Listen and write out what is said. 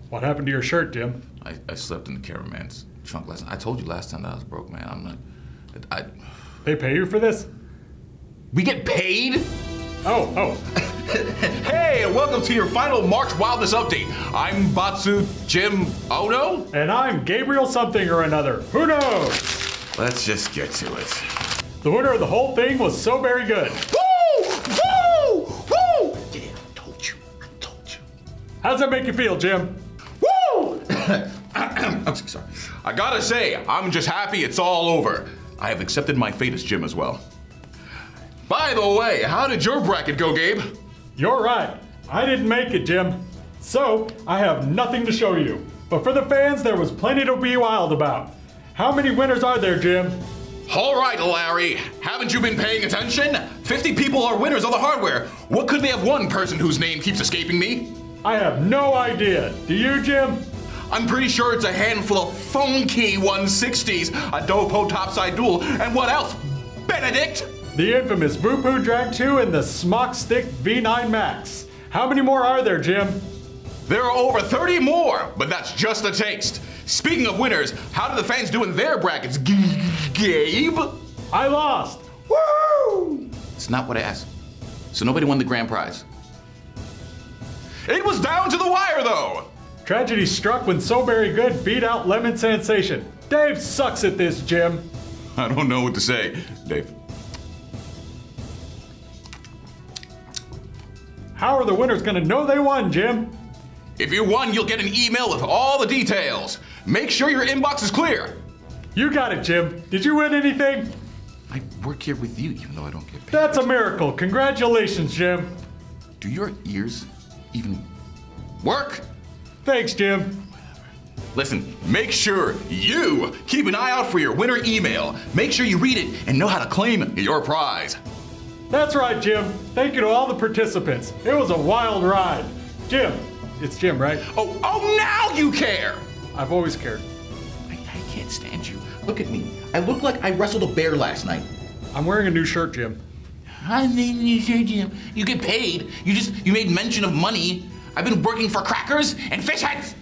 What happened to your shirt, Jim? I slept in the cameraman's trunk last night. I told you last time that I was broke, man. I'm not. They pay you for this? We get paid? Oh. Hey, and welcome to your final March Wildness update. I'm Batsu Jim Odo. And I'm Gabriel something or another. Who knows? Let's just get to it. The winner of the whole thing was So Very Good. Woo! Woo! Woo! Yeah, I told you. How does that make you feel, Jim? Woo! I'm sorry. I gotta say, I'm just happy it's all over. I have accepted my fate as Jim as well. By the way, how did your bracket go, Gabe? You're right. I didn't make it, Jim. So, I have nothing to show you. But for the fans, there was plenty to be wild about. How many winners are there, Jim? All right, Larry. Haven't you been paying attention? 50 people are winners of the hardware. What could they have one person whose name keeps escaping me? I have no idea. Do you, Jim? I'm pretty sure it's a handful of funky 160s, a Dopo topside duel, and what else? Benedict? The infamous Voopoo Drag 2 and the Smock Stick V9 Max. How many more are there, Jim? There are over 30 more, but that's just a taste. Speaking of winners, how did the fans do in their brackets, Gabe? I lost. Woo! It's not what I asked. So nobody won the grand prize. It was down to the wire, though. Tragedy struck when So Very Good beat out Lemon Sensation. Dave sucks at this, Jim. I don't know what to say, Dave. How are the winners gonna know they won, Jim? If you won, you'll get an email with all the details. Make sure your inbox is clear. You got it, Jim. Did you win anything? I work here with you, even though I don't get paid. That's a miracle. Congratulations, Jim. Do your ears even work? Thanks, Jim. Whatever. Listen, make sure you keep an eye out for your winner email. Make sure you read it and know how to claim your prize. That's right, Jim. Thank you to all the participants. It was a wild ride. Jim. It's Jim, right? Oh, now you care! I've always cared. I can't stand you. Look at me. I look like I wrestled a bear last night. I'm wearing a new shirt, Jim. Jim. You get paid. You made mention of money. I've been working for crackers and fish heads.